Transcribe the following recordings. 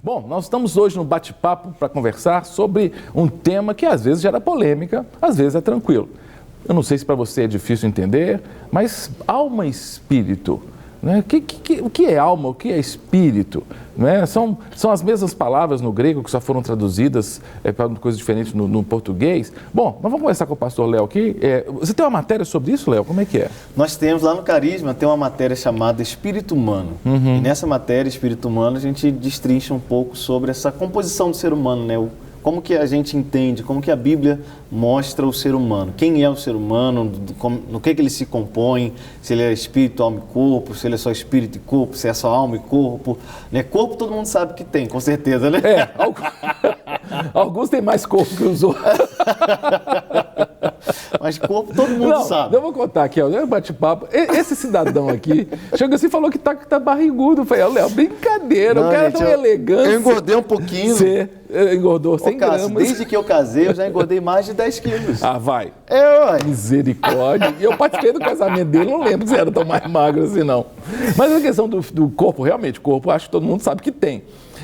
Bom, nós estamos hoje no bate-papo para conversar sobre um tema que às vezes gera polêmica, às vezes é tranquilo. Eu não sei se para você é difícil entender, mas alma e espírito, né? O que é alma, o que é espírito? Né? São as mesmas palavras no grego que só foram traduzidas para coisas diferentes no português. Bom, mas vamos conversar com o pastor Léo aqui. Você tem uma matéria sobre isso, Léo? Como é que é? Nós temos lá no Carisma, tem uma matéria chamada Espírito Humano. E nessa matéria, Espírito Humano, a gente destrincha um pouco sobre essa composição do ser humano, né? Como que a gente entende, como que a Bíblia mostra o ser humano. Quem é o ser humano, no que ele se compõe, se ele é espírito, alma e corpo, se ele é só espírito e corpo, se é só alma e corpo. Né? Corpo todo mundo sabe que tem, com certeza, né? Alguns têm mais corpo que os outros. Mas corpo todo mundo sabe. Eu vou contar aqui, ó, bate-papo. Esse cidadão aqui chegou assim e falou que tá barrigudo. Eu falei, Léo, brincadeira, o cara é tão elegante. Eu engordei um pouquinho. Você engordou 100 gramas. Desde que eu casei, eu já engordei mais de 10 quilos. Ah, vai. Ué. Misericórdia. E eu participei do casamento dele, não lembro se era tão mais magro assim, não. Mas a questão do corpo, realmente, corpo, acho que todo mundo sabe que tem.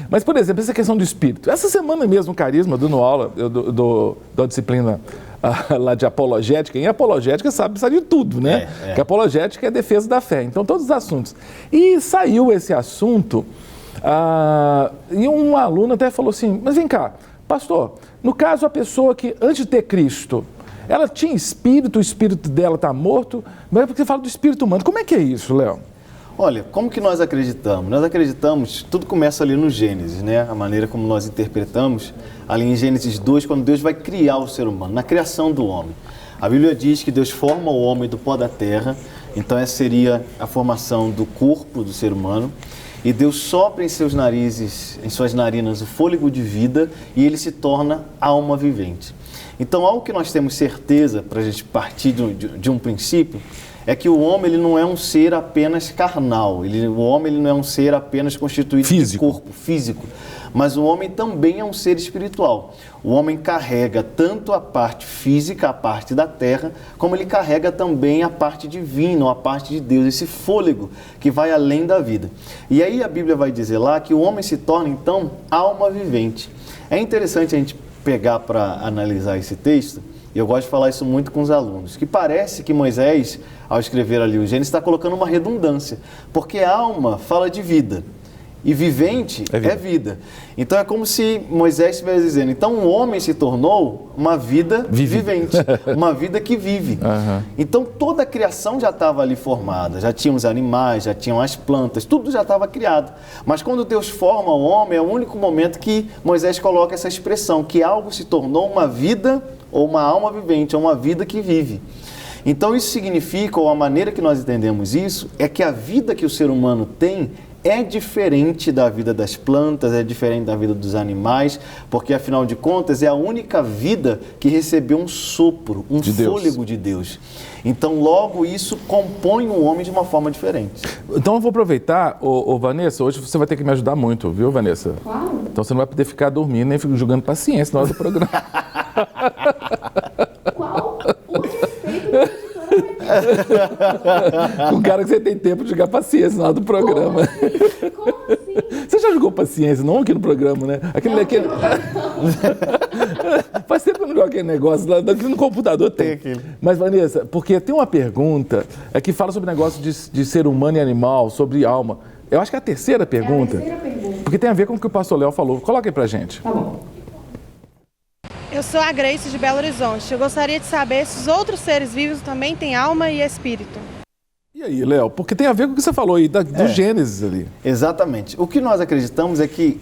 Mas, por exemplo, essa questão do espírito. Essa semana mesmo, no Carisma, dando aula, eu dou a disciplina lá de apologética. Em apologética sabe de tudo, né? Que apologética é a defesa da fé. Então, todos os assuntos. E saiu esse assunto, e um aluno até falou assim, mas vem cá, pastor, no caso a pessoa que antes de ter Cristo, ela tinha espírito, o espírito dela está morto, mas é porque você fala do espírito humano. Como é que é isso, Léo? Olha, como que nós acreditamos? Nós acreditamos, tudo começa ali no Gênesis, né? A maneira como nós interpretamos, ali em Gênesis 2, quando Deus vai criar o ser humano, na criação do homem. A Bíblia diz que Deus forma o homem do pó da terra, então essa seria a formação do corpo do ser humano, e Deus sopra em suas narinas o fôlego de vida e ele se torna alma vivente. Então, algo que nós temos certeza, para a gente partir de um princípio, é que o homem ele não é um ser apenas carnal, o homem ele não é um ser apenas constituído de corpo físico, mas o homem também é um ser espiritual. O homem carrega tanto a parte física, a parte da terra, como ele carrega também a parte divina, a parte de Deus, esse fôlego que vai além da vida. E aí a Bíblia vai dizer lá que o homem se torna então alma vivente. É interessante a gente pegar para analisar esse texto, e eu gosto de falar isso muito com os alunos, que parece que Moisés, ao escrever ali o Gênesis, está colocando uma redundância, porque alma fala de vida e vivente é vida. Então é como se Moisés estivesse dizendo, então o homem se tornou uma vida vivente, uma vida que vive. Então toda a criação já estava ali formada, já tinham os animais, já tinham as plantas, tudo já estava criado. Mas quando Deus forma o homem, é o único momento que Moisés coloca essa expressão, que algo se tornou uma vida ou uma alma vivente, ou uma vida que vive. Então isso significa, ou a maneira que nós entendemos isso, é que a vida que o ser humano tem é diferente da vida das plantas, é diferente da vida dos animais, porque afinal de contas é a única vida que recebeu um sopro, um fôlego de Deus. Então logo isso compõe o homem de uma forma diferente. Então eu vou aproveitar, Vanessa, hoje você vai ter que me ajudar muito, viu, Vanessa? Claro. Então você não vai poder ficar dormindo nem jogando paciência na hora do programa. Qual o respeito Um cara que você tem tempo de jogar paciência na hora do programa. Como assim? Você já jogou paciência, não aqui no programa, né? Aquele... Faz tempo que eu não jogo aquele negócio, lá no computador tem. Mas, Vanessa, porque tem uma pergunta que fala sobre negócio de ser humano e animal, sobre alma. Eu acho que é a terceira pergunta. É a terceira pergunta. Porque tem a ver com o que o pastor Léo falou. Coloca aí pra gente. Tá bom. Eu sou a Grace de Belo Horizonte. Eu gostaria de saber se os outros seres vivos também têm alma e espírito. E aí, Léo? Porque tem a ver com o que você falou aí, do Gênesis ali. Exatamente. O que nós acreditamos é que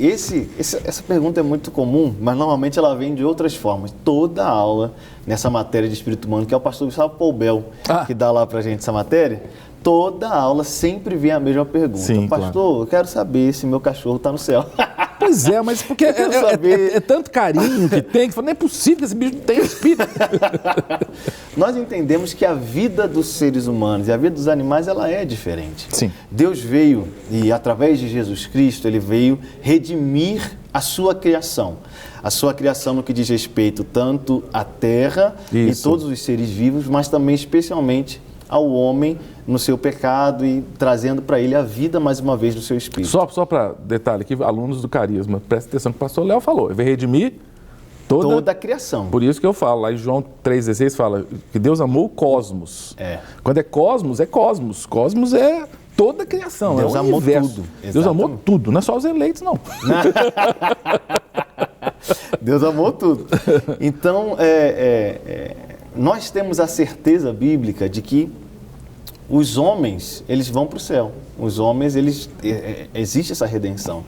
essa pergunta é muito comum, mas normalmente ela vem de outras formas. Toda aula nessa matéria de espírito humano, que é o pastor Gustavo Poubel, que dá lá pra gente essa matéria, toda aula sempre vem a mesma pergunta. Sim, pastor, claro. Eu quero saber se meu cachorro está no céu. Pois é, mas porque é tanto carinho que tem, que fala, não é possível que esse bicho não tenha espírito. Nós entendemos que a vida dos seres humanos e a vida dos animais, ela é diferente. Sim. Deus veio, e através de Jesus Cristo, ele veio redimir a sua criação. A sua criação no que diz respeito tanto à terra e todos os seres vivos, mas também especialmente ao homem no seu pecado e trazendo para ele a vida mais uma vez no seu espírito. Só para detalhe aqui, alunos do Carisma, presta atenção que o pastor Léo falou. Vem redimir toda a criação. Por isso que eu falo, lá em João 3,16 fala que Deus amou o cosmos. Quando é cosmos, é cosmos. Cosmos é toda a criação, Deus é o amou universo. tudo. Deus Exatamente. amou tudo, não é só os eleitos, não. Deus amou tudo. Então, nós temos a certeza bíblica de que os homens, eles vão para o céu. Os homens, existe essa redenção.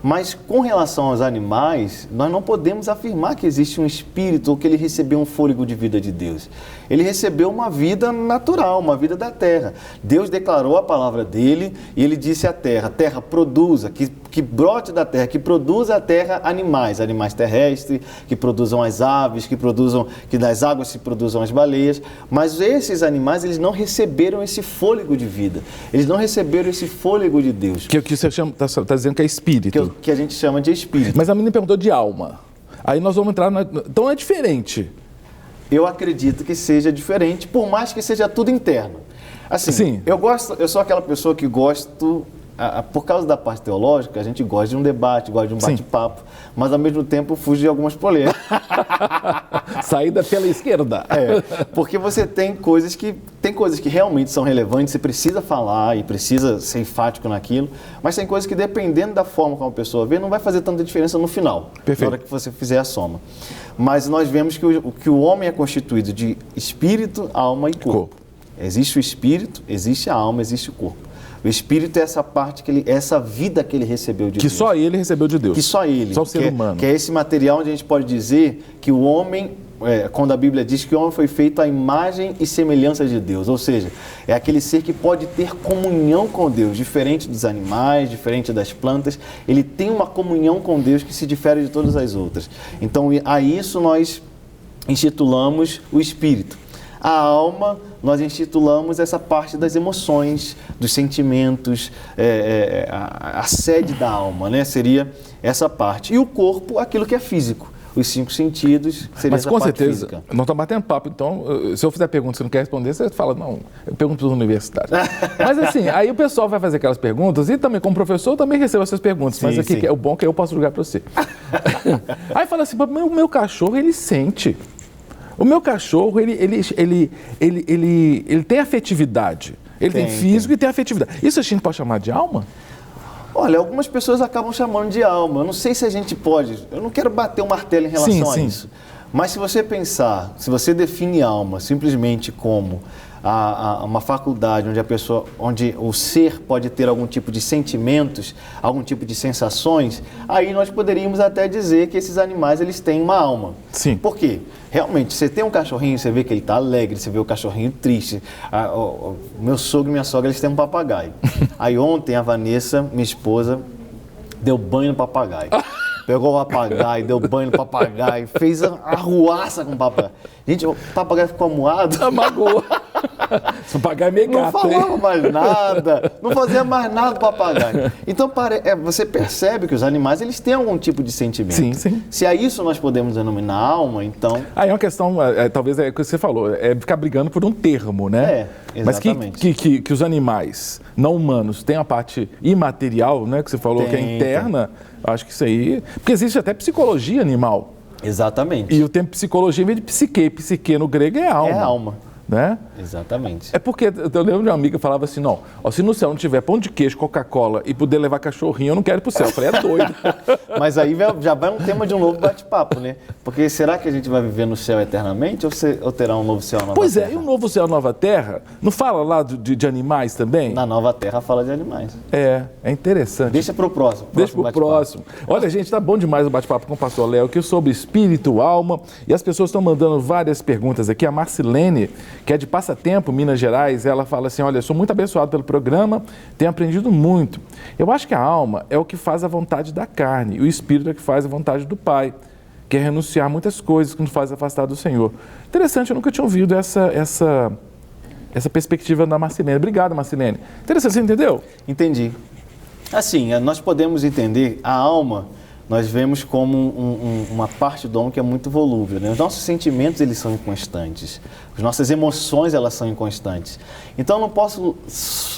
Mas com relação aos animais, nós não podemos afirmar que existe um espírito ou que ele recebeu um fôlego de vida de Deus. Ele recebeu uma vida natural, uma vida da terra. Deus declarou a palavra dele e ele disse à terra, terra produza, que brote da terra, que produza a terra animais terrestres, que produzam as aves, que das águas se produzam as baleias. Mas esses animais, eles não receberam esse fôlego de vida. Eles não receberam esse fôlego de Deus. Que você está dizendo que é espírito. Que a gente chama de espírito. Mas a menina perguntou de alma. Aí nós vamos entrar... Então é diferente. Eu acredito que seja diferente, por mais que seja tudo interno. Assim, Sim. Eu sou aquela pessoa que gosto... Por causa da parte teológica, a gente gosta de um debate, gosta de um bate-papo, mas ao mesmo tempo fuge de algumas polêmicas. Saída pela esquerda. Porque você tem coisas que realmente são relevantes, você precisa falar e precisa ser enfático naquilo, mas tem coisas que, dependendo da forma como a pessoa vê, não vai fazer tanta diferença no final, Perfeito. na hora que você fizer a soma. Mas nós vemos que o homem é constituído de espírito, alma e corpo. Existe o espírito, existe a alma, existe o corpo. O espírito é essa parte, essa vida que ele recebeu de Deus. Que só ele recebeu de Deus. Que só ele. Só o ser humano. Que é esse material onde a gente pode dizer que o homem, quando a Bíblia diz que o homem foi feito à imagem e semelhança de Deus. Ou seja, é aquele ser que pode ter comunhão com Deus, diferente dos animais, diferente das plantas. Ele tem uma comunhão com Deus que se difere de todas as outras. Então, a isso nós intitulamos o espírito. A alma, nós intitulamos essa parte das emoções, dos sentimentos, a sede da alma, né? Seria essa parte. E o corpo, aquilo que é físico. Os 5 sentidos, seria Mas essa com parte certeza, física. nós estamos batendo papo, então, se eu fizer pergunta e você não quer responder, você fala, não, eu pergunto para os universitários. Mas assim, aí o pessoal vai fazer aquelas perguntas e também, como professor, eu também recebo essas perguntas, mas aqui é o bom que eu posso jogar para você. Aí fala assim, o meu cachorro, ele sente. O meu cachorro, ele tem afetividade. Ele tem físico e tem afetividade. Isso a gente pode chamar de alma? Olha, algumas pessoas acabam chamando de alma. Eu não sei se a gente pode... Eu não quero bater o martelo em relação a isso. Mas se você pensar, se você define alma simplesmente como uma faculdade onde o ser pode ter algum tipo de sentimentos, algum tipo de sensações, aí nós poderíamos até dizer que esses animais, eles têm uma alma. Sim. Por quê? Realmente, você tem um cachorrinho, você vê que ele está alegre, você vê o cachorrinho triste. O meu sogro e minha sogra, eles têm um papagaio. Aí ontem a Vanessa, minha esposa, deu banho no papagaio. Pegou o papagaio, deu banho no papagaio, fez a arruaça com o papagaio. Gente, o papagaio ficou amuado. Magoou. Esse papagaio é meio gato, Não falava mais nada, não fazia mais nada do papagaio. Então, você percebe que os animais, eles têm algum tipo de sentimento. Sim, sim. Se a isso nós podemos denominar alma, então... Aí é uma questão, talvez é o que você falou, é ficar brigando por um termo, né? Exatamente. Mas que os animais não humanos têm a parte imaterial, né? Que você falou que é interna, acho que isso aí... Porque existe até psicologia animal. Exatamente. E o termo psicologia vem de psique. Psique no grego é alma. É alma. Né? Exatamente. É porque eu lembro de uma amiga que falava assim, não, se no céu não tiver pão de queijo, Coca-Cola e poder levar cachorrinho, eu não quero ir pro céu. Eu falei, é doido. Mas aí já vai um tema de um novo bate-papo, né? Porque será que a gente vai viver no céu eternamente ou terá um novo céu, nova terra? Pois é, e um novo céu, nova terra, não fala lá de animais também? Na nova terra fala de animais. É interessante. Deixa pro próximo. Deixa pro próximo. Olha, gente, tá bom demais o bate-papo com o pastor Léo, que é sobre espírito, alma, e as pessoas estão mandando várias perguntas aqui. A Marcilene, que é de Passatempo, Minas Gerais, ela fala assim, olha, eu sou muito abençoado pelo programa, tenho aprendido muito. Eu acho que a alma é o que faz a vontade da carne, e o espírito é o que faz a vontade do Pai, que é renunciar a muitas coisas que nos faz afastar do Senhor. Interessante, eu nunca tinha ouvido essa perspectiva da Marcilene. Obrigado, Marcilene. Interessante, você entendeu? Entendi. Assim, nós podemos entender a alma nós vemos como uma parte do homem que é muito volúvel, né? Os nossos sentimentos, eles são inconstantes. As nossas emoções, elas são inconstantes. Então, eu não posso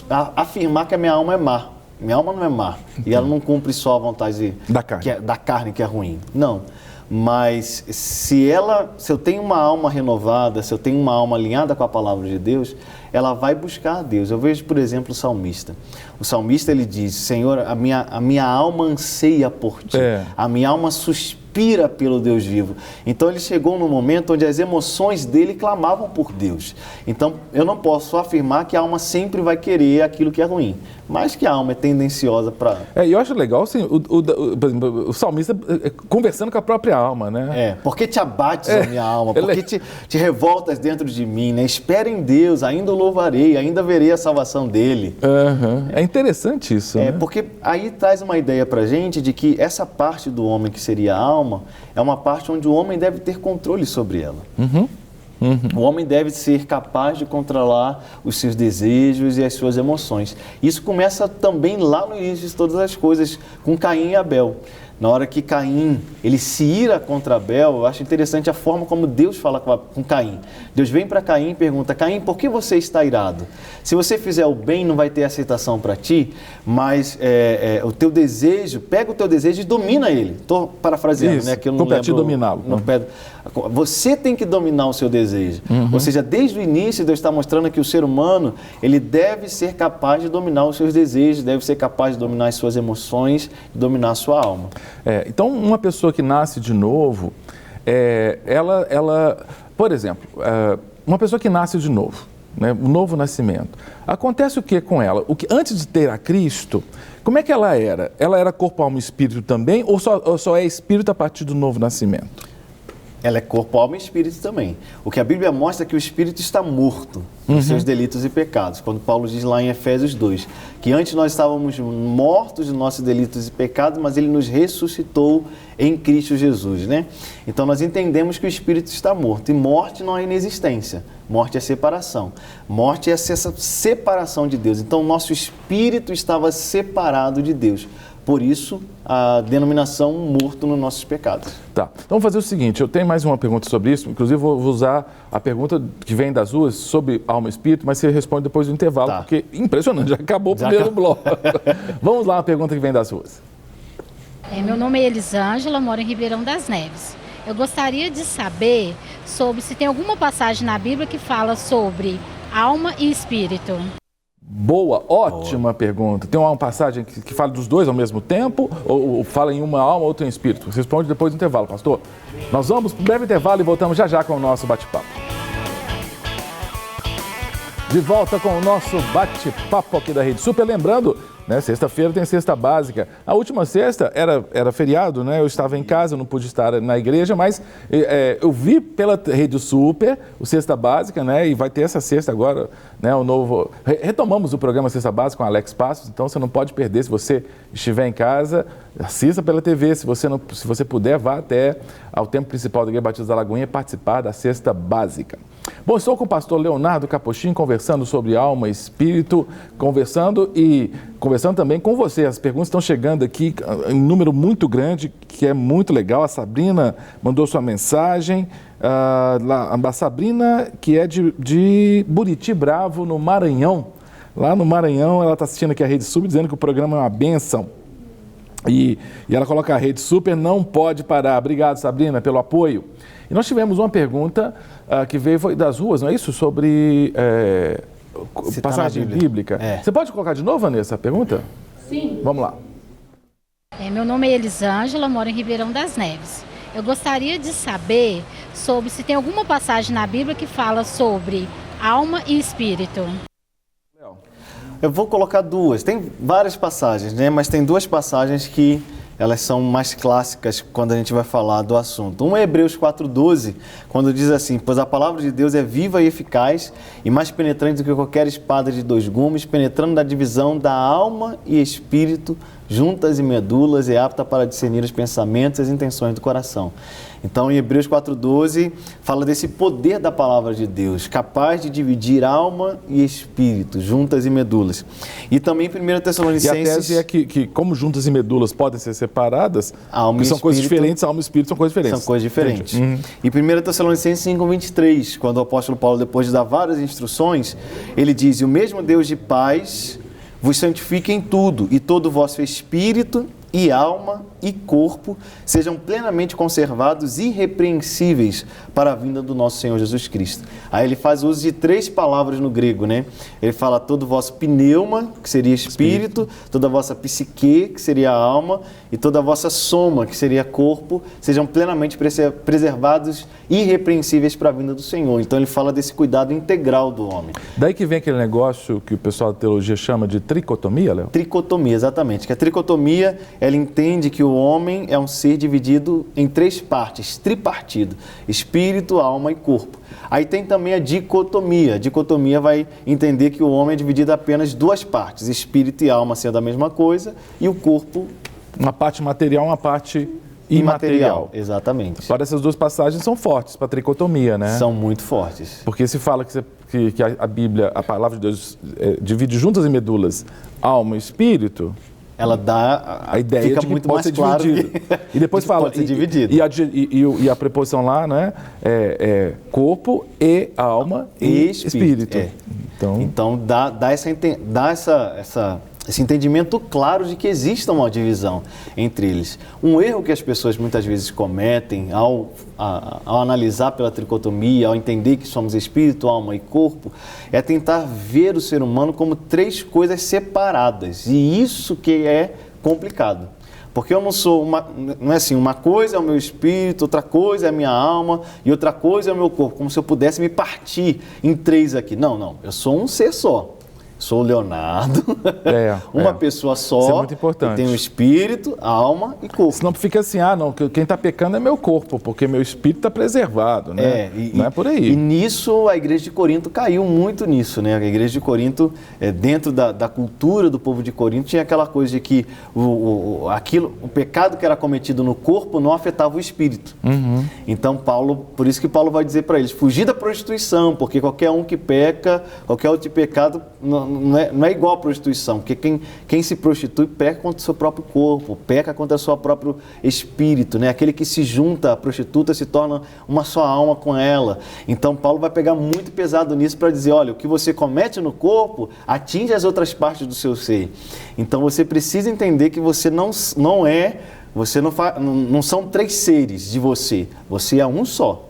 afirmar que a minha alma é má. Minha alma não é má. E ela não cumpre só a vontade da carne que é ruim. Não. Mas se eu tenho uma alma renovada, se eu tenho uma alma alinhada com a palavra de Deus, ela vai buscar a Deus. Eu vejo, por exemplo, o salmista. O salmista, ele diz: Senhor, a minha alma anseia por Ti. A minha alma suspira pelo Deus vivo. Então, ele chegou num momento onde as emoções dele clamavam por Deus. Então, eu não posso afirmar que a alma sempre vai querer aquilo que é ruim, mas que a alma é tendenciosa para... E eu acho legal, assim, o salmista conversando com a própria alma, né? Porque te abates a minha alma, porque te revoltas dentro de mim, né? Espera em Deus, ainda o louvarei, ainda verei a salvação dele. É interessante isso, né? Porque aí traz uma ideia pra gente de que essa parte do homem que seria a alma, é uma parte onde o homem deve ter controle sobre ela. O homem deve ser capaz de controlar os seus desejos e as suas emoções. Isso começa também lá no início de todas as coisas, com Caim e Abel. Na hora que Caim, ele se ira contra Abel, eu acho interessante a forma como Deus fala com Caim. Deus vem para Caim e pergunta: Caim, por que você está irado? Se você fizer o bem, não vai ter aceitação para ti, mas o teu desejo, pega o teu desejo e domina ele. Estou parafraseando, isso, né? Que eu não lembro, dominá-lo. Você tem que dominar o seu desejo. Ou seja, desde o início Deus está mostrando que o ser humano, ele deve ser capaz de dominar os seus desejos, deve ser capaz de dominar as suas emoções, de dominar a sua alma. Então, uma pessoa que nasce de novo, ela, por exemplo, uma pessoa que nasce de novo, né, um novo nascimento, acontece o que com ela? Antes de ter a Cristo, como é que ela era? Ela era corpo, alma e espírito também, ou só é espírito a partir do novo nascimento? Ela é corpo, alma e espírito também. O que a Bíblia mostra é que o espírito está morto nos seus delitos e pecados. Quando Paulo diz lá em Efésios 2, que antes nós estávamos mortos de nossos delitos e pecados, mas ele nos ressuscitou em Cristo Jesus, né? Então nós entendemos que o espírito está morto. E morte não é inexistência. Morte é separação. Morte é essa separação de Deus. Então o nosso espírito estava separado de Deus. Por isso, a denominação morto nos nossos pecados. Tá. Então, vamos fazer o seguinte, eu tenho mais uma pergunta sobre isso, inclusive vou usar a pergunta que vem das ruas sobre alma e espírito, mas você responde depois do intervalo, porque impressionante, já acabou o primeiro bloco. Vamos lá, a pergunta que vem das ruas. Meu nome é Elisângela, moro em Ribeirão das Neves. Eu gostaria de saber sobre se tem alguma passagem na Bíblia que fala sobre alma e espírito. Boa, ótima pergunta. Tem uma passagem que fala dos dois ao mesmo tempo ou fala em uma alma, outra em espírito? Responde depois do intervalo, pastor. Nós vamos para um breve intervalo e voltamos já com o nosso bate-papo. De volta com o nosso bate-papo aqui da Rede Super. Lembrando, né, sexta-feira tem cesta básica. A última sexta era feriado, né? Eu estava em casa, não pude estar na igreja, mas eu vi pela Rede Super o Cesta Básica, né? E vai ter essa sexta agora, né? O novo... Retomamos o programa Cesta Básica com Alex Passos, então você não pode perder. Se você estiver em casa, assista pela TV. Se você puder, vá até ao templo principal da Igreja Batista da Lagoinha participar da Cesta Básica. Bom, estou com o pastor Leonardo Capuchin conversando sobre alma e espírito, conversando também com você. As perguntas estão chegando aqui em um número muito grande, que é muito legal. A Sabrina mandou sua mensagem. A Sabrina, que é de Buriti Bravo, no Maranhão. Lá no Maranhão, ela está assistindo aqui a Rede Super, dizendo que o programa é uma bênção. E ela coloca: a Rede Super não pode parar. Obrigado, Sabrina, pelo apoio. E nós tivemos uma pergunta que veio das ruas, não é isso? Sobre passagem bíblica. Você pode colocar de novo, Vanessa, a pergunta? Sim. Vamos lá. Meu nome é Elisângela, moro em Ribeirão das Neves. Eu gostaria de saber sobre se tem alguma passagem na Bíblia que fala sobre alma e espírito. Eu vou colocar duas. Tem várias passagens, né? Mas tem duas passagens que elas são mais clássicas quando a gente vai falar do assunto. Um é Hebreus 4:12, quando diz assim: pois a palavra de Deus é viva e eficaz e mais penetrante do que qualquer espada de dois gumes, penetrando na divisão da alma e espírito, juntas e medulas, e apta para discernir os pensamentos e as intenções do coração. Então, em Hebreus 4,12, fala desse poder da palavra de Deus, capaz de dividir alma e espírito, juntas e medulas. E também em 1 Tessalonicenses... E a tese é que como juntas e medulas podem ser separadas, alma e são coisas espírito, diferentes, alma e espírito são coisas diferentes. São coisas diferentes. E 1 Tessalonicenses 5,23, quando o apóstolo Paulo, depois de dar várias instruções, ele diz: "E o mesmo Deus de paz vos santifique em tudo, e todo o vosso espírito e alma e corpo sejam plenamente conservados irrepreensíveis para a vinda do nosso Senhor Jesus Cristo." Aí ele faz uso de 3 palavras no grego, né? Ele fala todo o vosso pneuma, que seria espírito, toda a vossa psique, que seria alma, e toda a vossa soma, que seria corpo, sejam plenamente preservados irrepreensíveis para a vinda do Senhor. Então ele fala desse cuidado integral do homem. Daí que vem aquele negócio que o pessoal da teologia chama de tricotomia, Léo? Tricotomia, exatamente. Que a tricotomia, ela entende que o homem é um ser dividido em 3 partes, tripartido: espírito, alma e corpo. Aí tem também a dicotomia. A dicotomia vai entender que o homem é dividido apenas 2 partes, espírito e alma sendo a mesma coisa, e o corpo... Uma parte material, uma parte imaterial. Exatamente. Agora, essas 2 passagens são fortes para a tricotomia, né? São muito fortes. Porque se fala que a Bíblia, a palavra de Deus, divide juntas e medulas, alma e espírito... Ela dá a ideia fica de que muito pode mais ser claro dividido. E depois fala pode ser dividido. E a preposição lá, né, é corpo e alma e espírito. É. Então dá esse entendimento claro de que existe uma divisão entre eles. Um erro que as pessoas muitas vezes cometem ao analisar pela tricotomia, ao entender que somos espírito, alma e corpo, é tentar ver o ser humano como 3 coisas separadas. E isso que é complicado. Porque eu não sou não é assim, uma coisa é o meu espírito, outra coisa é a minha alma e outra coisa é o meu corpo, como se eu pudesse me partir em 3 aqui. Não, eu sou um ser só. Sou o Leonardo, uma pessoa só, isso é muito importante. Tem um espírito, alma e corpo. Senão fica assim, quem está pecando é meu corpo, porque meu espírito está preservado, né? Não é por aí. E nisso a igreja de Corinto caiu muito nisso, né? A igreja de Corinto, dentro da cultura do povo de Corinto, tinha aquela coisa de que o pecado que era cometido no corpo não afetava o espírito. Então por isso que Paulo vai dizer para eles, fugir da prostituição, porque qualquer um que peca, qualquer outro pecado não é igual à prostituição, porque quem se prostitui peca contra o seu próprio corpo, peca contra o seu próprio espírito, né? Aquele que se junta à prostituta se torna uma só alma com ela. Então Paulo vai pegar muito pesado nisso para dizer, olha, o que você comete no corpo atinge as outras partes do seu ser. Então você precisa entender que você não são 3 seres de você é um só.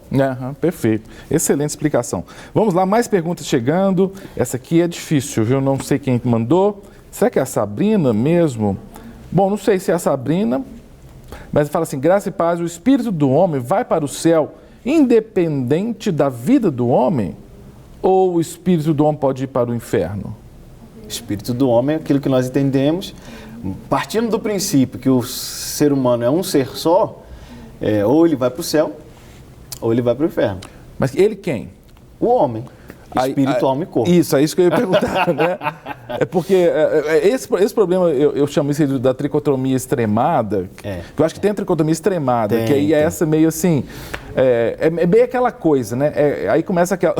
Perfeito. Excelente explicação. Vamos lá, mais perguntas chegando. Essa aqui é difícil, viu? Não sei quem mandou. Será que é a Sabrina mesmo? Bom, não sei se é a Sabrina, mas fala assim, graça e paz, o espírito do homem vai para o céu independente da vida do homem? Ou o espírito do homem pode ir para o inferno? O espírito do homem é aquilo que nós entendemos, partindo do princípio que o ser humano é um ser só, ou ele vai para o céu, ou ele vai para o inferno. Mas ele quem? O homem. Espírito, alma e corpo. Isso, é isso que eu ia perguntar, né? É porque esse problema, eu chamo isso da tricotomia extremada, que eu acho que tem a tricotomia extremada, que aí é essa meio assim, é bem aquela coisa, né? Aí começa aquela...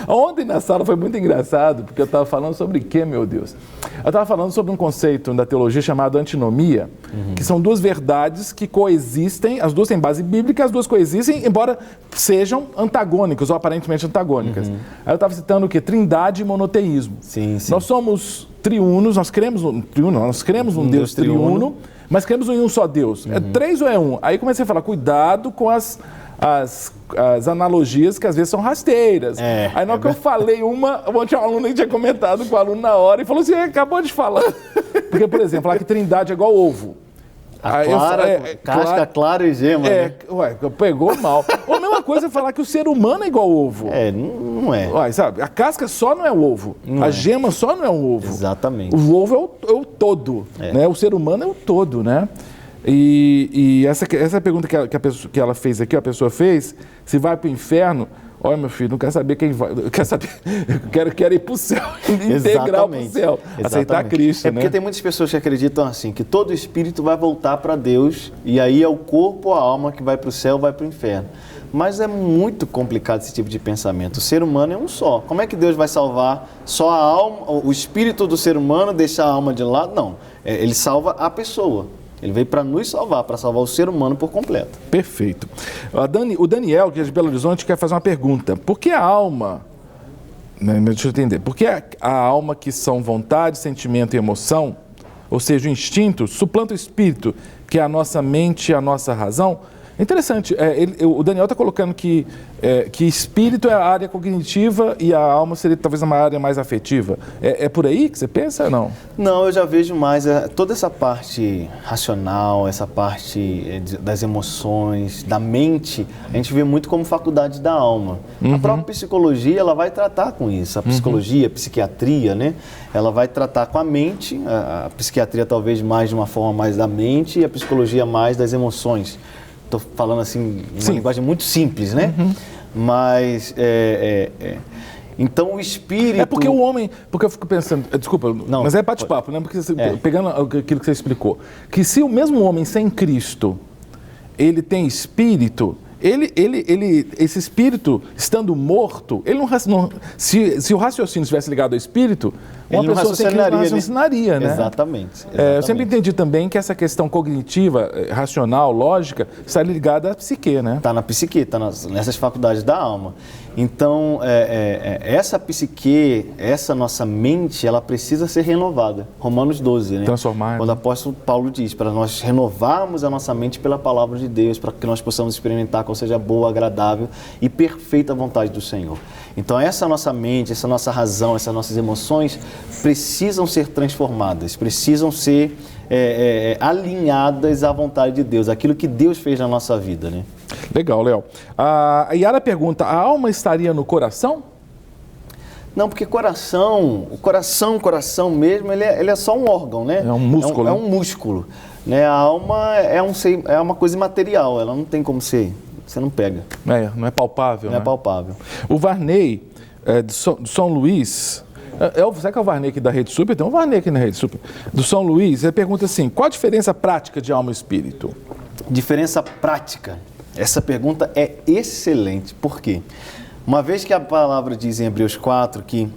Ontem na sala foi muito engraçado, porque eu estava falando sobre o quê, meu Deus? Eu estava falando sobre um conceito da teologia chamado antinomia, que são 2 verdades que coexistem, as 2 têm base bíblica, as 2 coexistem, embora sejam antagônicas ou aparentemente antagônicas. Aí eu estava citando o quê? Trindade e monoteísmo. Sim. Nós somos triunos, nós cremos num Deus triuno, mas cremos em um só Deus. É 3 ou é 1? Aí comecei a falar, cuidado com as analogias que às vezes são rasteiras. Aí na hora que eu falei tinha um aluno que tinha comentado com o aluno na hora e falou assim, acabou de falar. Porque, por exemplo, falar que trindade é igual ovo. Casca clara e gema. Pegou mal. Ou a mesma coisa é falar que o ser humano é igual ao ovo. Não é. Sabe, a casca só não é o ovo. A gema só não é um ovo. Exatamente. O ovo é o todo. Né? O ser humano é o todo, né? E essa pergunta que ela fez aqui, a pessoa fez, se vai para o inferno, olha, meu filho, não quero saber quem vai, eu quero ir para o céu, integral para o céu, aceitar Cristo, É porque tem muitas pessoas que acreditam assim, que todo espírito vai voltar para Deus e aí é o corpo ou a alma que vai para o céu, vai para o inferno. Mas é muito complicado esse tipo de pensamento. O ser humano é um só. Como é que Deus vai salvar só a alma, o espírito do ser humano, deixar a alma de lado? Não. Ele salva a pessoa. Ele veio para nos salvar, para salvar o ser humano por completo. Perfeito. O Daniel, que é de Belo Horizonte, quer fazer uma pergunta. Por que a alma... Deixa eu entender. Por que a alma, que são vontade, sentimento e emoção, ou seja, o instinto, suplanta o espírito, que é a nossa mente e a nossa razão? É interessante, o Daniel está colocando que espírito é a área cognitiva e a alma seria talvez uma área mais afetiva. É por aí que você pensa ou não? Não, eu já vejo mais toda essa parte racional, essa parte das emoções, da mente, a gente vê muito como faculdade da alma. A própria psicologia, ela vai tratar com isso. A psicologia, a psiquiatria, né? Ela vai tratar com a mente, a psiquiatria talvez mais de uma forma mais da mente e a psicologia mais das emoções. Estou falando assim, uma linguagem muito simples, né? Mas, então o espírito... É porque o homem, porque eu fico pensando, desculpa, não, mas é bate-papo, né? Porque pegando aquilo que você explicou, que se o mesmo homem sem Cristo, ele tem espírito, esse espírito, estando morto, ele não se o raciocínio estivesse ligado ao espírito, uma pessoa sem Cristo não raciocinaria, né? Exatamente. Eu sempre entendi também que essa questão cognitiva, racional, lógica, está ligada à psique, né? Está na psique, está nessas faculdades da alma. Então, essa psique, essa nossa mente, ela precisa ser renovada. Romanos 12, né? Transformar. Quando o apóstolo Paulo diz, para nós renovarmos a nossa mente pela palavra de Deus, para que nós possamos experimentar qual seja a boa, agradável e perfeita vontade do Senhor. Então, essa nossa mente, essa nossa razão, essas nossas emoções precisam ser transformadas, precisam ser alinhadas à vontade de Deus, aquilo que Deus fez na nossa vida, né? Legal, Léo. A Yara pergunta, a alma estaria no coração? Não, porque o coração mesmo, ele é só um órgão, né? É um músculo. É um músculo, né? A alma é uma coisa imaterial, ela não tem como ser, você não pega. Não é palpável, Não é palpável. O Varney, de São Luís, será que é o Varney aqui da Rede Super? Tem um Varney aqui na Rede Super. Do São Luís, ele pergunta assim, qual a diferença prática de alma e espírito? Diferença prática? Essa pergunta é excelente. Por quê? Uma vez que a palavra diz em Hebreus 4 que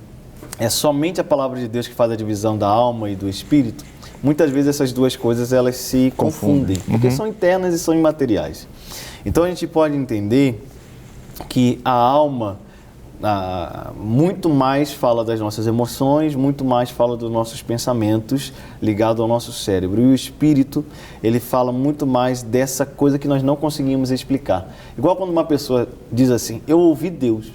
é somente a palavra de Deus que faz a divisão da alma e do espírito, muitas vezes essas duas coisas elas se confundem, porque são internas e são imateriais. Então a gente pode entender que a alma muito mais fala das nossas emoções, muito mais fala dos nossos pensamentos ligados ao nosso cérebro. E o espírito, ele fala muito mais dessa coisa que nós não conseguimos explicar. Igual quando uma pessoa diz assim, eu ouvi Deus.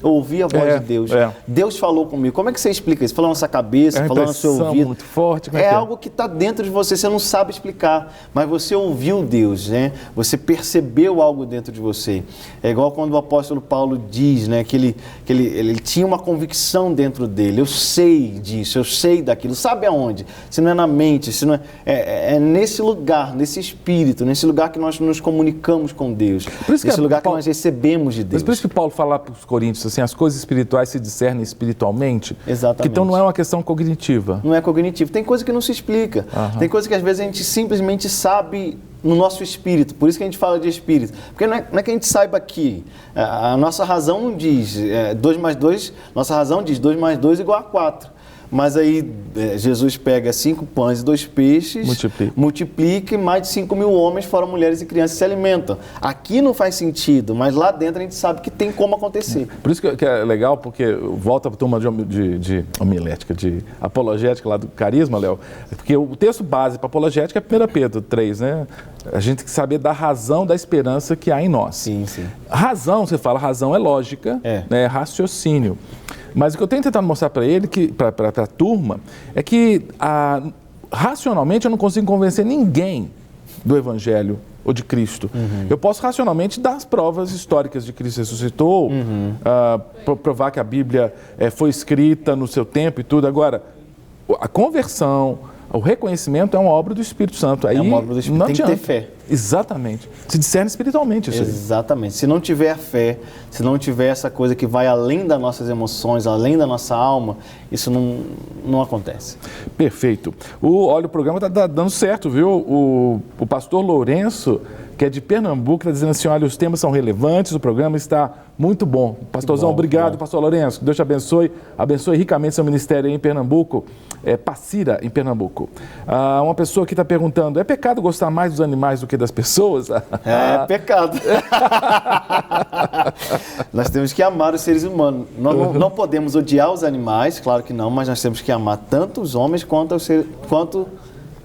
Eu ouvi a voz de Deus. Deus falou comigo. Como é que você explica isso? Falando na sua cabeça, falando no seu ouvido. Muito forte. É algo que está dentro de você, você não sabe explicar, mas você ouviu Deus, né? Você percebeu algo dentro de você. É igual quando o apóstolo Paulo diz, né, que ele tinha uma convicção dentro dele. Eu sei disso, eu sei daquilo. Sabe aonde? Se não é na mente, se não é nesse lugar, nesse espírito, nesse lugar que nós nos comunicamos com Deus. Nesse lugar que nós recebemos de Deus. Mas por isso que Paulo fala para os Coríntios, assim, as coisas espirituais se discernem espiritualmente. Exatamente. Então não é uma questão cognitiva. Não é cognitivo. Tem coisa que não se explica. Tem coisa que às vezes a gente simplesmente sabe no nosso espírito. Por isso que a gente fala de espírito. Porque não é que a gente saiba aqui. A nossa razão não diz 2 mais 2, nossa razão diz 2 mais 2 igual a 4. Mas aí Jesus pega 5 pães e 2 peixes, multiplica e mais de 5.000 homens, fora mulheres e crianças, se alimentam. Aqui não faz sentido, mas lá dentro a gente sabe que tem como acontecer. Por isso que é legal, porque volta para a turma de homilética, de apologética lá do Carisma, Léo, porque o texto base para apologética é 1 Pedro 3, né? A gente tem que saber da razão da esperança que há em nós. Sim, sim. Razão, você fala, razão é lógica, né? É raciocínio. Mas o que eu tenho tentado mostrar para ele, para a turma, é que racionalmente eu não consigo convencer ninguém do Evangelho ou de Cristo. Eu posso racionalmente dar as provas históricas de que Cristo ressuscitou, provar que a Bíblia foi escrita no seu tempo e tudo. Agora, a conversão, o reconhecimento é uma obra do Espírito Santo. Aí, é uma obra do Espírito, tem que ter fé. Exatamente. Se discerne espiritualmente isso aí. Exatamente. Se não tiver a fé, se não tiver essa coisa que vai além das nossas emoções, além da nossa alma, isso não acontece. Perfeito. Olha, o programa está dando certo, viu? O pastor Lourenço, que é de Pernambuco, está dizendo assim, olha, os temas são relevantes, o programa está muito bom. Pastorzão, obrigado, pastor Lourenço. Que Deus te abençoe. Abençoe ricamente seu ministério aí em Pernambuco. Passira, em Pernambuco. Uma pessoa que está perguntando, é pecado gostar mais dos animais do que das pessoas? É pecado. Nós temos que amar os seres humanos. Nós não podemos odiar os animais, claro que não, mas nós temos que amar tanto os homens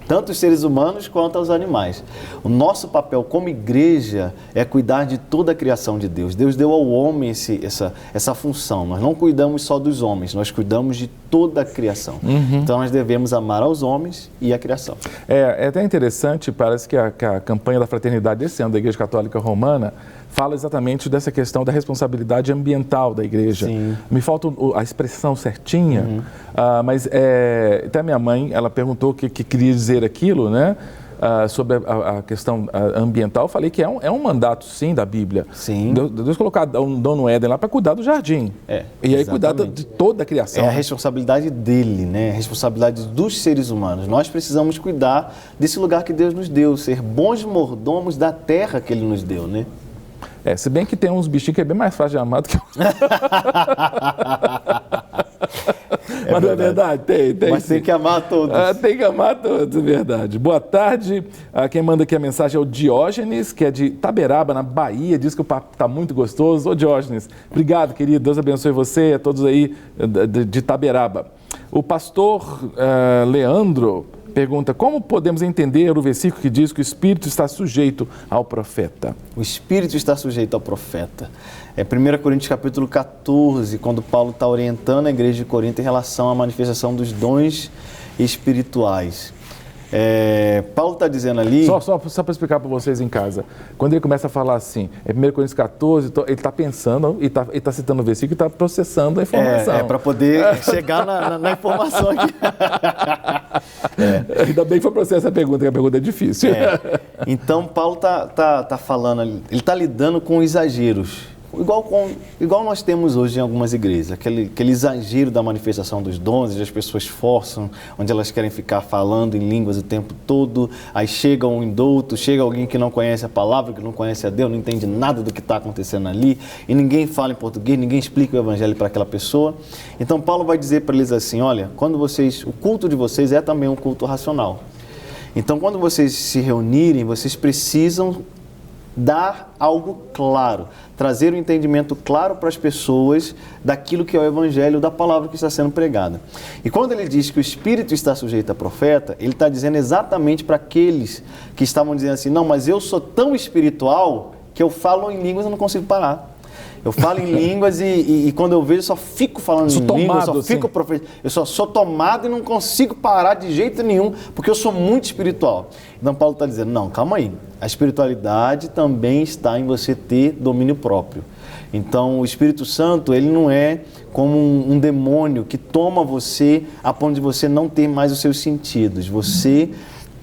tanto os seres humanos quanto os animais. O nosso papel como igreja é cuidar de toda a criação de Deus. Deus deu ao homem essa função. Nós não cuidamos só dos homens, nós cuidamos de toda a criação. Então nós devemos amar aos homens e a criação. É até interessante, parece que a campanha da fraternidade desse ano da Igreja Católica Romana fala exatamente dessa questão da responsabilidade ambiental da igreja. Sim. Me falta a expressão certinha, mas até minha mãe, ela perguntou o que queria dizer aquilo, né? Sobre a questão ambiental, eu falei que é um mandato, sim, da Bíblia. Sim. Deus colocou um dono Éden lá para cuidar do jardim. E aí cuidar de toda a criação. É a responsabilidade dele, né? A responsabilidade dos seres humanos. Nós precisamos cuidar desse lugar que Deus nos deu, ser bons mordomos da terra que Ele nos deu, né? Se bem que tem uns bichinhos que é bem mais fácil de amar do que mas não é verdade? Tem. Mas tem que amar todos. Tem que amar todos, é verdade. Boa tarde. Quem manda aqui a mensagem é o Diógenes, que é de Taberaba, na Bahia. Diz que o papo está muito gostoso. Ô, Diógenes, obrigado, querido. Deus abençoe você e a todos aí de Taberaba. O pastor Leandro pergunta, como podemos entender o versículo que diz que o Espírito está sujeito ao profeta? O Espírito está sujeito ao profeta. É 1 Coríntios capítulo 14, quando Paulo está orientando a igreja de Corinto em relação à manifestação dos dons espirituais. Paulo está dizendo ali... Só para explicar para vocês em casa. Quando ele começa a falar assim, 1 Coríntios 14, ele está pensando e está citando o versículo e está processando a informação. Para poder chegar na informação aqui. Ainda bem que foi processar a pergunta, que a pergunta é difícil. Então, Paulo está falando, ele está lidando com exageros. Igual nós temos hoje em algumas igrejas, aquele exagero da manifestação dos dons, onde as pessoas forçam, onde elas querem ficar falando em línguas o tempo todo, aí chega um indouto, chega alguém que não conhece a palavra, que não conhece a Deus, não entende nada do que está acontecendo ali, e ninguém fala em português, ninguém explica o evangelho para aquela pessoa. Então Paulo vai dizer para eles assim, olha, o culto de vocês é também um culto racional. Então quando vocês se reunirem, vocês precisam dar algo claro, trazer um entendimento claro para as pessoas daquilo que é o evangelho, da palavra que está sendo pregada. E quando ele diz que o Espírito está sujeito a profeta, ele está dizendo exatamente para aqueles que estavam dizendo assim, não, mas eu sou tão espiritual que eu falo em línguas e não consigo parar. Eu falo em línguas e quando eu vejo, eu só fico falando em línguas, eu só sou tomado e não consigo parar de jeito nenhum, porque eu sou muito espiritual. Então Paulo está dizendo, não, calma aí, a espiritualidade também está em você ter domínio próprio. Então o Espírito Santo, ele não é como um demônio que toma você a ponto de você não ter mais os seus sentidos. Você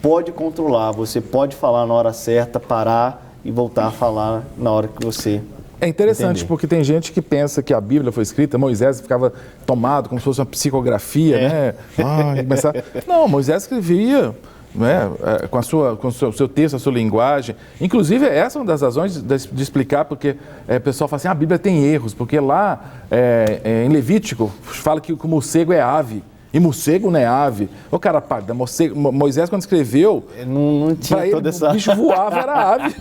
pode controlar, você pode falar na hora certa, parar e voltar a falar na hora que você... É interessante, porque tem gente que pensa que a Bíblia foi escrita, Moisés ficava tomado como se fosse uma psicografia, né? Não, Moisés escrevia, né? com o seu texto, a sua linguagem. Inclusive, essa é uma das razões de explicar, porque o pessoal fala assim, a Bíblia tem erros, porque lá em Levítico fala que o morcego é ave. E morcego não é ave. Ô, cara, Moisés, quando escreveu, não tinha toda essa... o bicho voava, era ave.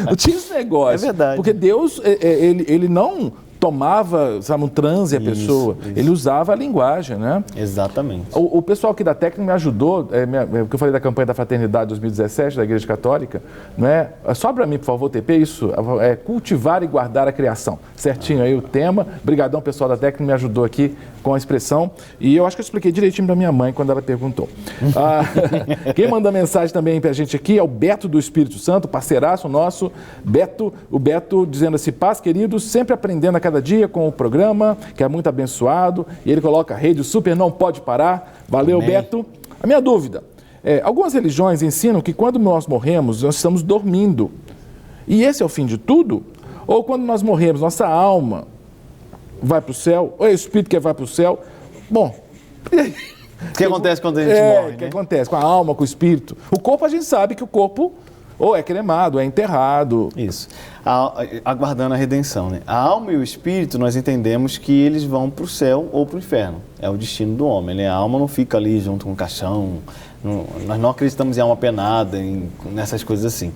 Não tinha esse negócio. É verdade. Porque Deus, ele não tomava, sabe, um transe a pessoa. Ele usava a linguagem, né? Exatamente. O pessoal aqui da técnica me ajudou, porque eu falei da campanha da Fraternidade 2017, da Igreja Católica, né? Só para mim, por favor, TP, isso, cultivar e guardar a criação. Certinho aí o tema. Obrigadão, pessoal da técnica, me ajudou aqui com a expressão. E eu acho que eu expliquei direitinho para minha mãe quando ela perguntou. Quem manda mensagem também para a gente aqui é o Beto do Espírito Santo, parceiraço nosso. O Beto dizendo assim, paz, queridos, sempre aprendendo a cada dia com o programa, que é muito abençoado. E ele coloca a rede super não pode parar. Valeu, amém. Beto. A minha dúvida Algumas religiões ensinam que quando nós morremos, nós estamos dormindo. E esse é o fim de tudo? Ou quando nós morremos, nossa alma vai para o céu? Ou é o espírito que vai para o céu? Bom, e aí? O que acontece quando a gente morre, O que acontece com a alma, com o espírito? O corpo, a gente sabe que o corpo ou é cremado, é enterrado. Isso. Aguardando a redenção, né? A alma e o espírito, nós entendemos que eles vão para o céu ou para o inferno. É o destino do homem, né? A alma não fica ali junto com o caixão. Nós não acreditamos em alma penada, nessas coisas assim.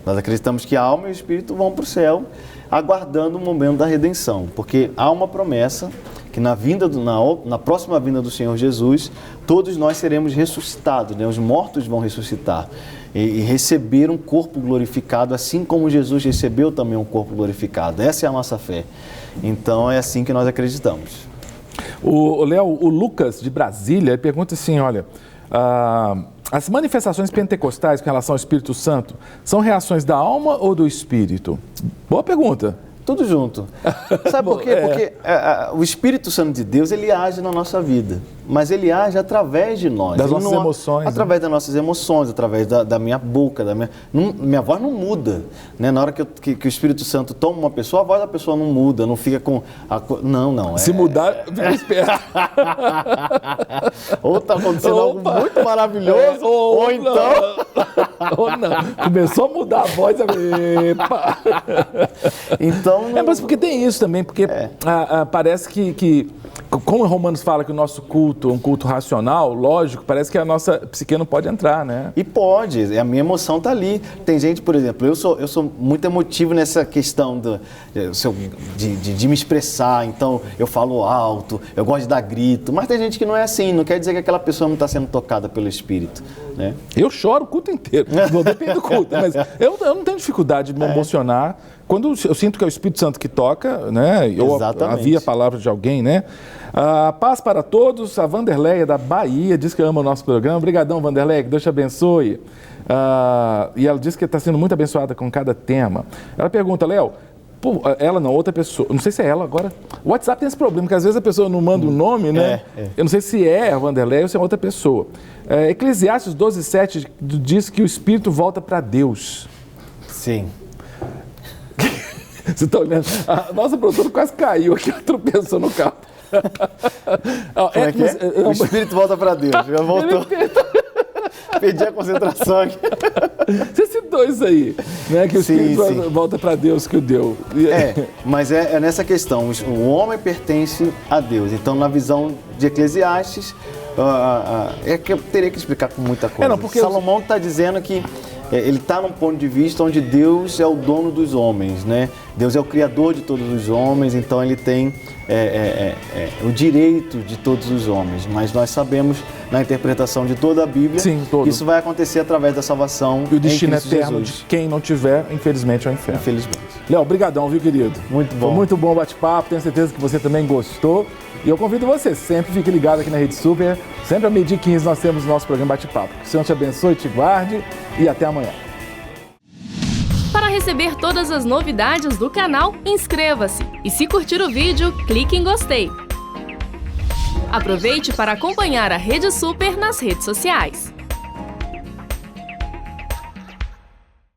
Nós acreditamos que a alma e o espírito vão para o céu, aguardando o momento da redenção. Porque há uma promessa que na próxima vinda do Senhor Jesus, todos nós seremos ressuscitados, né? Os mortos vão ressuscitar e receber um corpo glorificado, assim como Jesus recebeu também um corpo glorificado. Essa é a nossa fé. Então, é assim que nós acreditamos. Léo, o Lucas, de Brasília, ele pergunta assim, olha, as manifestações pentecostais com relação ao Espírito Santo são reações da alma ou do Espírito? Boa pergunta. Tudo junto. Sabe por quê? Porque o Espírito Santo de Deus, ele age na nossa vida, mas ele age através de nós. Das nossas emoções. Através das nossas emoções, através da minha boca, minha voz não muda. Né? Na hora que o Espírito Santo toma uma pessoa, a voz da pessoa não muda, não fica com... Não. Se mudar, fica esperto. Ou está acontecendo algo muito maravilhoso, ou então... Ou não. Começou a mudar a voz, epa. Então... Mas porque tem isso também, porque parece que, como Romanos fala que o nosso culto é um culto racional, lógico, parece que a nossa psique não pode entrar, né? E pode, a minha emoção está ali. Tem gente, por exemplo, eu sou muito emotivo nessa questão de me expressar, então eu falo alto, eu gosto de dar grito, mas tem gente que não é assim, não quer dizer que aquela pessoa não está sendo tocada pelo Espírito, né? Eu choro o culto inteiro, depende do culto, mas eu não tenho dificuldade de me emocionar. Quando eu sinto que é o Espírito Santo que toca, né? Eu havia a palavra de alguém, né? Paz para todos. A Vanderleia da Bahia diz que ama o nosso programa. Obrigadão, Vanderleia, que Deus te abençoe. E ela diz que está sendo muito abençoada com cada tema. Ela pergunta, Léo, ela não, outra pessoa, não sei se é ela agora. O WhatsApp tem esse problema, que às vezes a pessoa não manda o nome, né? Eu não sei se é a Vanderleia ou se é outra pessoa. Eclesiastes 12:7 diz que o Espírito volta para Deus. Sim. Você está olhando? A nossa produtora quase caiu aqui, tropeçou no carro. Como é que é? O Espírito volta para Deus. Já voltou. Perdi a concentração aqui. Você citou isso aí, né? Que o Espírito volta para Deus que o deu. Mas é nessa questão. O homem pertence a Deus. Então, na visão de Eclesiastes, é que eu teria que explicar com muita coisa. Salomão está dizendo que ele está num ponto de vista onde Deus é o dono dos homens, né? Deus é o criador de todos os homens, então ele tem o direito de todos os homens. Mas nós sabemos, na interpretação de toda a Bíblia, que isso vai acontecer através da salvação e o destino eterno de quem não tiver, infelizmente, é o inferno. Infelizmente. Léo, obrigadão, viu, querido? Muito bom. Foi muito bom o bate-papo, tenho certeza que você também gostou. E eu convido você, sempre fique ligado aqui na Rede Super. Sempre a 12h15 nós temos o nosso programa Bate-Papo. Que o Senhor te abençoe, te guarde e até amanhã. Para receber todas as novidades do canal, inscreva-se. E se curtir o vídeo, clique em gostei. Aproveite para acompanhar a Rede Super nas redes sociais.